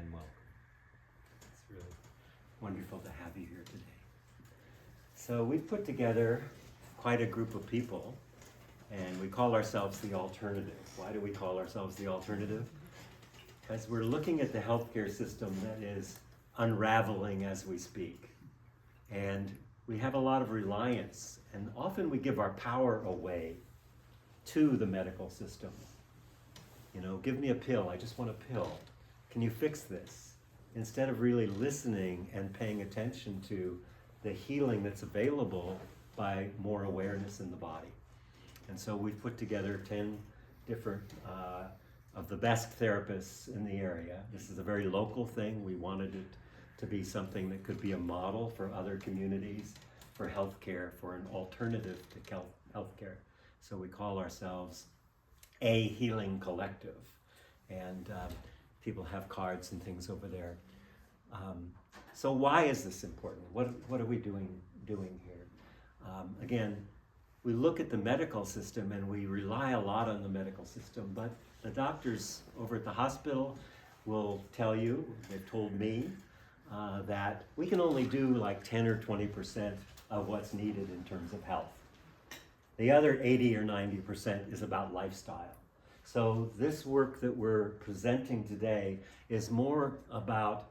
and welcome. It's really wonderful to have you here today. So we've put together quite a group of people, and we call ourselves the Alternative. Why do we call ourselves the Alternative? Because we're looking at the healthcare system that is unraveling as we speak. And we have a lot of reliance, and often we give our power away to the medical system. You know, give me a pill, I just want a pill. Can you fix this? Instead of really listening and paying attention to the healing that's available by more awareness in the body. And so we've put together 10 different of the best therapists in the area. This is a very local thing. We wanted it to be something that could be a model for other communities, for healthcare, for an alternative to healthcare. So we call ourselves a Healing Collective. And people have cards and things over there. So why is this important? What are we doing here? Again, we look at the medical system and we rely a lot on the medical system, but the doctors over at the hospital will tell you, they've told me, that we can only do like 10 or 20% of what's needed in terms of health. The other 80 or 90% is about lifestyle. So this work that we're presenting today is more about,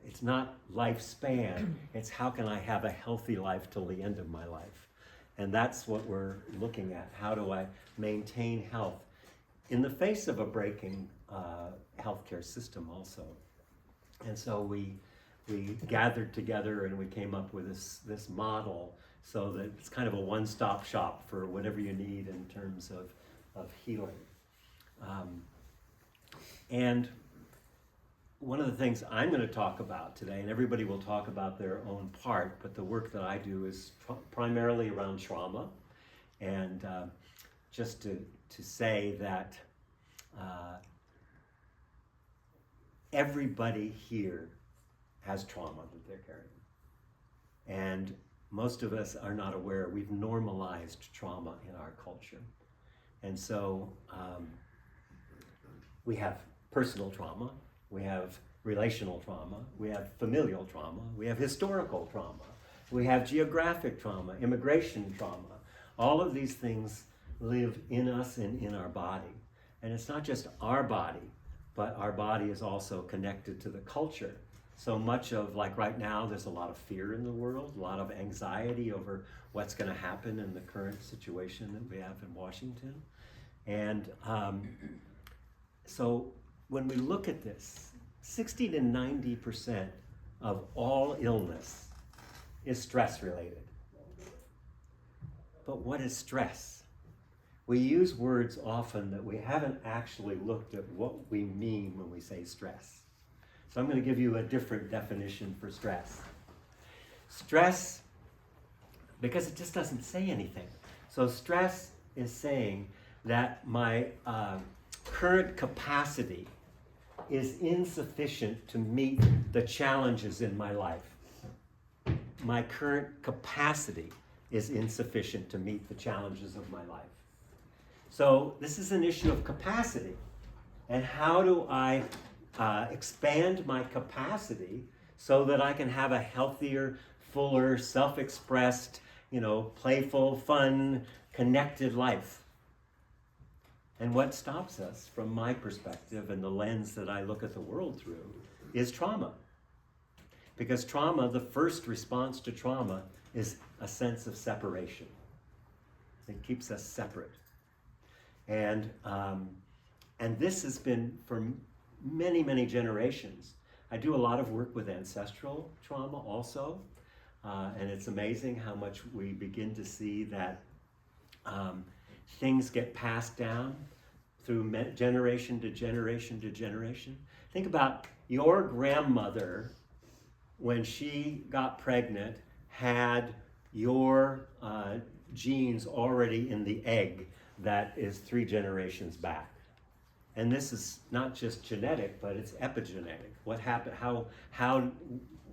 it's not lifespan, it's how can I have a healthy life till the end of my life. And that's what we're looking at. How do I maintain health in the face of a breaking healthcare system also? And so we gathered together and we came up with this model so that it's kind of a one-stop shop for whatever you need in terms of healing. And one of the things I'm going to talk about today, and everybody will talk about their own part, but the work that I do is primarily around trauma. And just to say that everybody here has trauma that they're carrying. And most of us are not aware. We've normalized trauma in our culture. And so we have personal trauma, we have relational trauma, we have familial trauma, we have historical trauma, we have geographic trauma, immigration trauma. All of these things live in us and in our body. And it's not just our body, but our body is also connected to the culture. So much of, like right now, there's a lot of fear in the world, a lot of anxiety over what's going to happen in the current situation that we have in Washington. And so when we look at this, 60 to 90% of all illness is stress related. But what is stress? We use words often that we haven't actually looked at what we mean when we say stress. So I'm going to give you a different definition for stress. Stress, because it just doesn't say anything. So stress is saying that my current capacity is insufficient to meet the challenges in my life. My current capacity is insufficient to meet the challenges of my life. So this is an issue of capacity. And how do I expand my capacity so that I can have a healthier, fuller, self-expressed, playful, fun, connected life? And what stops us, from my perspective and the lens that I look at the world through, is trauma. Because trauma, the first response to trauma is a sense of separation. It keeps us separate. And this has been for many, many generations. I do a lot of work with ancestral trauma also. And it's amazing how much we begin to see that things get passed down through generation to generation to generation. Think about your grandmother, when she got pregnant, had your genes already in the egg that is 3 generations back. And this is not just genetic, but it's epigenetic. What happened,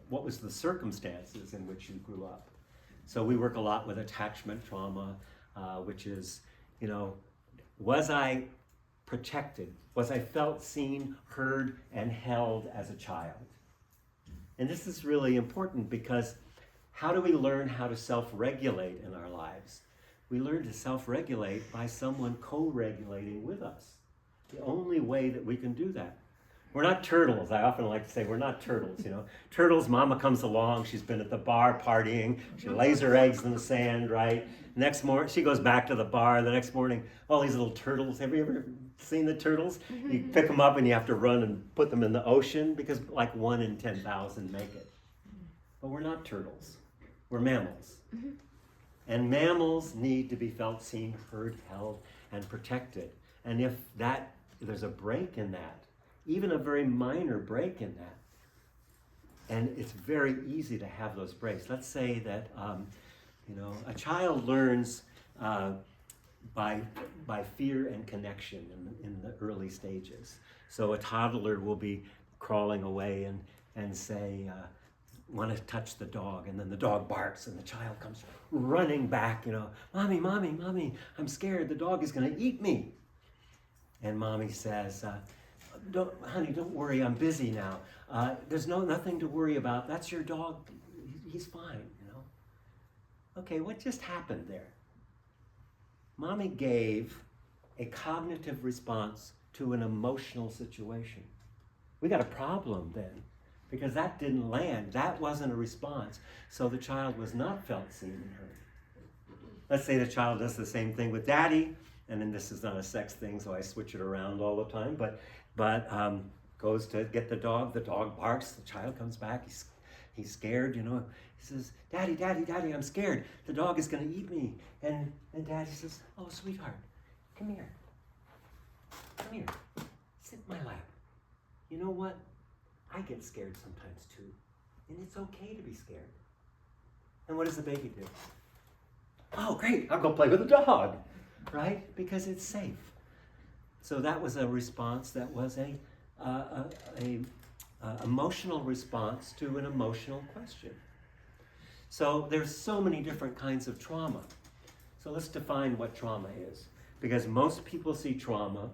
what was the circumstances in which you grew up? So we work a lot with attachment trauma, which is, was I protected? Was I felt seen, heard, and held as a child? And this is really important because how do we learn how to self-regulate in our lives? We learn to self-regulate by someone co-regulating with us. The only way that we can do that. We're not turtles. I often like to say we're not turtles, you know. Turtles, mama comes along, she's been at the bar partying, she lays her eggs in the sand, right? Next morning, she goes back to the bar. The next morning, all these little turtles. Have you ever seen the turtles? You pick them up and you have to run and put them in the ocean because like 1 in 10,000 make it. But we're not turtles. We're mammals. And mammals need to be felt, seen, heard, held, and protected. And if there's a break in that, even a very minor break in that, and it's very easy to have those breaks. Let's say that a child learns by fear and connection in the early stages. So a toddler will be crawling away and say, want to touch the dog, and then the dog barks and the child comes running back, mommy, mommy, mommy, I'm scared, the dog is going to eat me. And mommy says, honey, don't worry, I'm busy now. There's nothing to worry about. That's your dog. He's fine, Okay, what just happened there? Mommy gave a cognitive response to an emotional situation. We got a problem then, because that didn't land. That wasn't a response. So the child was not felt, seen, and heard. Let's say the child does the same thing with daddy, and then this is not a sex thing, so I switch it around all the time, but goes to get the dog barks, the child comes back, he's scared, he says, Daddy, Daddy, Daddy, I'm scared, the dog is going to eat me. And Daddy says, oh, sweetheart, come here, sit in my lap. You know what? I get scared sometimes too, and it's okay to be scared. And what does the baby do? Oh, great, I'll go play with the dog, right? Because it's safe. So that was a response that was a emotional response to an emotional question. So there's so many different kinds of trauma. So let's define what trauma is, because most people see trauma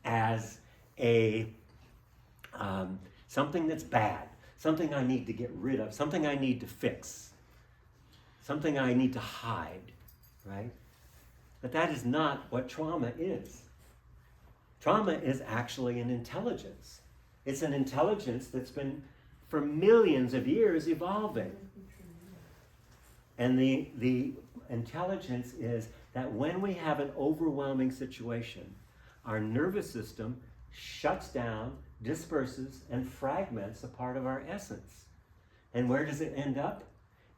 as something that's bad, something I need to get rid of, something I need to fix, something I need to hide, right? But that is not what trauma is. Trauma is actually an intelligence. It's an intelligence that's been, for millions of years, evolving. And the intelligence is that when we have an overwhelming situation, our nervous system shuts down, disperses, and fragments a part of our essence. And where does it end up?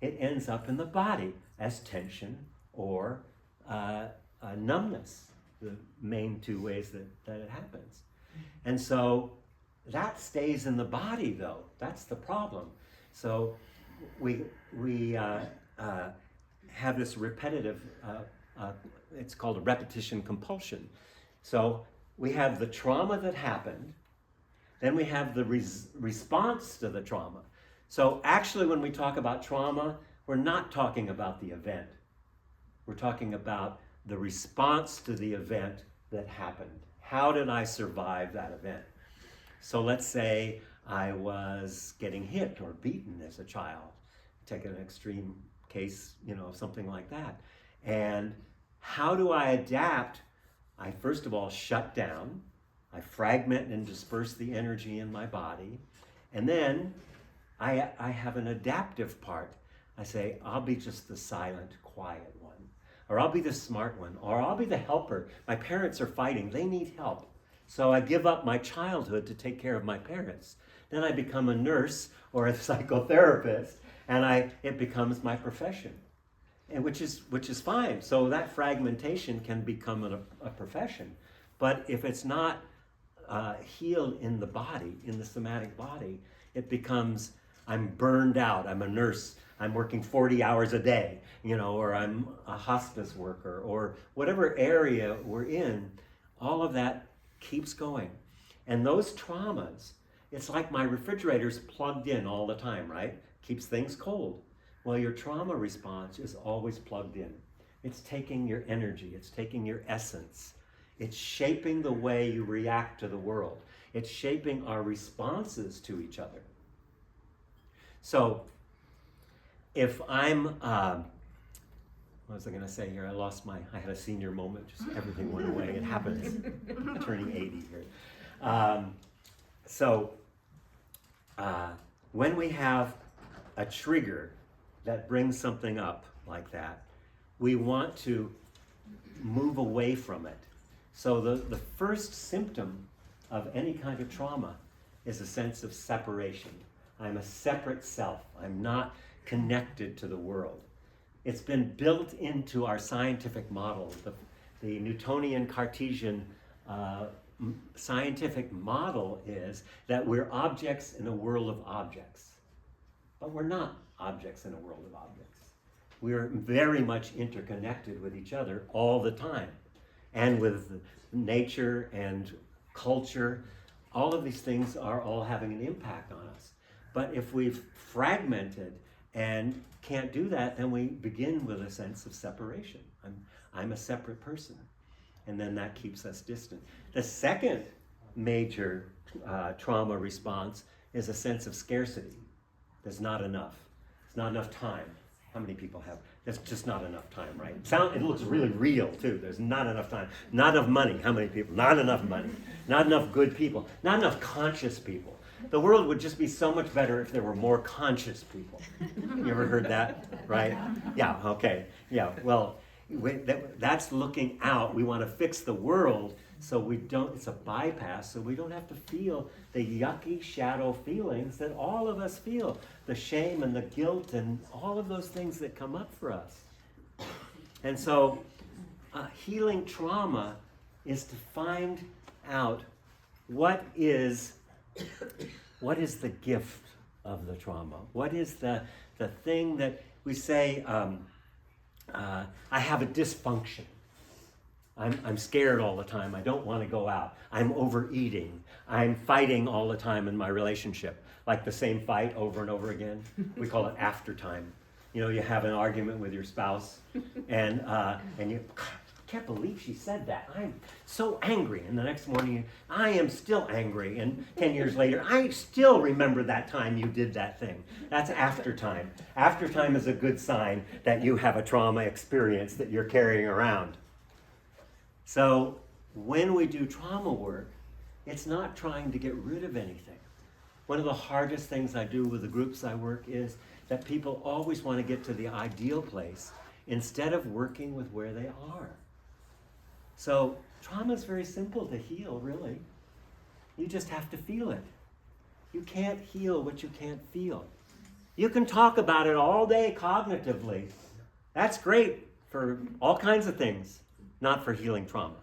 It ends up in the body as tension or numbness, the main two ways that it happens. And so that stays in the body, though. That's the problem. So we have this repetitive, it's called a repetition compulsion. So we have the trauma that happened, then we have the response to the trauma. So actually when we talk about trauma, we're not talking about the event. We're talking about the response to the event that happened. How did I survive that event? So let's say I was getting hit or beaten as a child. Take an extreme case, something like that. And how do I adapt? I first of all shut down. I fragment and disperse the energy in my body. And then I have an adaptive part. I say, I'll be just the silent, quiet one. Or I'll be the smart one. Or I'll be the helper. My parents are fighting. They need help. So I give up my childhood to take care of my parents. Then I become a nurse or a psychotherapist, and it becomes my profession, and which is fine. So that fragmentation can become a profession. But if it's not healed in the body, in the somatic body, it becomes, I'm burned out, I'm a nurse, I'm working 40 hours a day, or I'm a hospice worker, or whatever area we're in, all of that keeps going. And those traumas, it's like my refrigerator's plugged in all the time, right? Keeps things cold. Well, your trauma response is always plugged in. It's taking your energy, it's taking your essence, It's shaping the way you react to the world. It's shaping our responses to each other. So, if I'm, what was I going to say here? I had a senior moment, just everything went away. It happens. I'm turning 80 here. When we have a trigger that brings something up like that, we want to move away from it. So the first symptom of any kind of trauma is a sense of separation. I'm a separate self. I'm not connected to the world. It's been built into our scientific model. The Newtonian Cartesian scientific model is that we're objects in a world of objects. But we're not objects in a world of objects. We're very much interconnected with each other all the time, and with nature and culture. All of these things are all having an impact on us. But if we've fragmented and can't do that, then we begin with a sense of separation. I'm a separate person. And then that keeps us distant. The second major trauma response is a sense of scarcity. There's not enough. There's not enough time. How many people have? There's just not enough time, right? It looks really real, too. There's not enough time. Not enough money. How many people? Not enough money. Not enough good people. Not enough conscious people. The world would just be so much better if there were more conscious people. You ever heard that? Right? Yeah, okay. Yeah, well, that's looking out. We want to fix the world so we don't, it's a bypass, so we don't have to feel the yucky shadow feelings that all of us feel. The shame and the guilt and all of those things that come up for us. And so healing trauma is to find out what is the gift of the trauma? What is the thing that we say, I have a dysfunction. I'm scared all the time. I don't want to go out. I'm overeating. I'm fighting all the time in my relationship. Like the same fight over and over again. We call it aftertime. You know, you have an argument with your spouse and you can't believe she said that. I'm so angry. And the next morning, I am still angry. And 10 years later, I still remember that time you did that thing. That's aftertime. Aftertime is a good sign that you have a trauma experience that you're carrying around. So when we do trauma work, it's not trying to get rid of anything. One of the hardest things I do with the groups I work is that people always want to get to the ideal place instead of working with where they are. So trauma is very simple to heal, really. You just have to feel it. You can't heal what you can't feel. You can talk about it all day cognitively. That's great for all kinds of things, not for healing trauma.